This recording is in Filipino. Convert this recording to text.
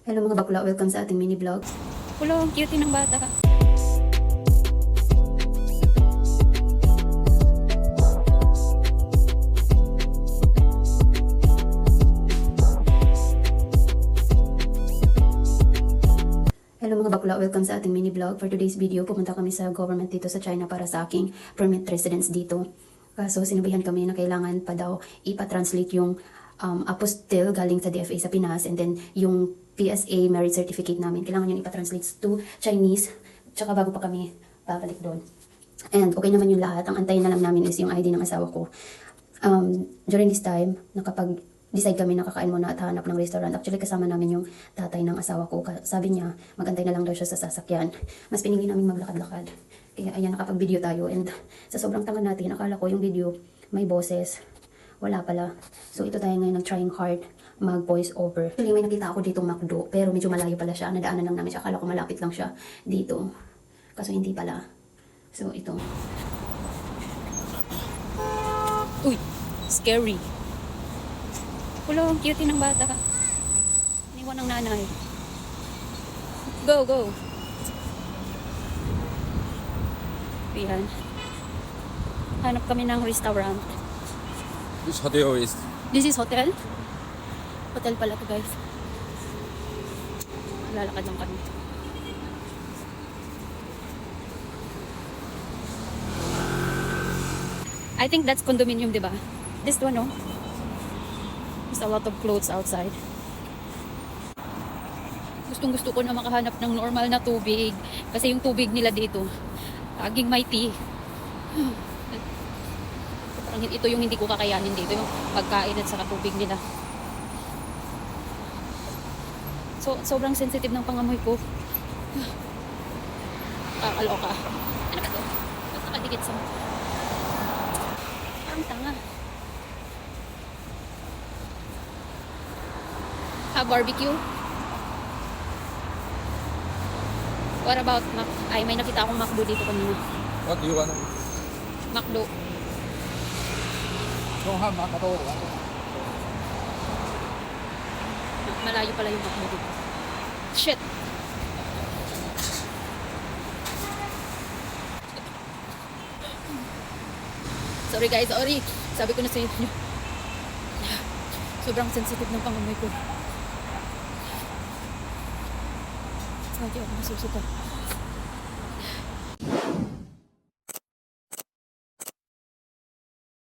Hello mga bakla, welcome sa ating mini vlog. Hello, ang cute ng bata ka. Hello mga bakla, welcome sa ating mini vlog. For today's video, pumunta kami sa government dito sa China para sa aking permanent residence dito. Kaso sinabihan kami na kailangan pa daw ipa-translate yung apostille galing sa DFA sa Pinas, and then yung PSA marriage certificate namin, kailangan yun ipa-translate to Chinese, tsaka bago pa kami babalik doon. And okay naman yung lahat, ang antayin na lang namin is yung ID ng asawa ko. During this time, decide kami na kakain muna at hanap ng restaurant. Actually, kasama namin yung tatay ng asawa ko. Sabi niya, magantay na lang daw siya sa sasakyan. Mas pinili namin maglakad-lakad. Kaya ayan, nakapag-video tayo. And sa sobrang tanga natin, akala ko yung video may boses. Wala pala. So ito tayo ngayon nag-trying hard mag-voice over. Actually, may nakita ako dito McDo, pero medyo malayo pala siya. Nadaanan lang namin siya. Akala ko malapit lang siya dito. Kaso hindi pala. So ito. Uy, scary. Hello, ang cute ng bata ka. Iniwan ng nanay. Go, go. Ayan. Hanap kami ng restaurant. Which hotel is? This is hotel. Hotel pala to, guys. Lalakad lang kami. I think that's condominium, di ba? This one, no? There's a lot of clothes outside. Gustong-gusto ko na makahanap ng normal na tubig. Kasi yung tubig nila dito, laging may tea. Parang ito yung hindi ko kakayanin dito, yung pagkain at saka tubig nila. So, sobrang sensitive ng pangamoy ko. Kakaloka. Ano ba to? Ba't nakadikit sa mukha? Ang tanga. Barbecue? What about Mac? Ay, may nakita akong McDo dito kanina. What do you want? McDo. Don't have macaroni. Malayo pala yung McDo dito. Shit! Sorry guys, sorry. Sabi ko na sa inyo. Sobrang sensitive ng pangamoy ko. Hindi ako nasusuka.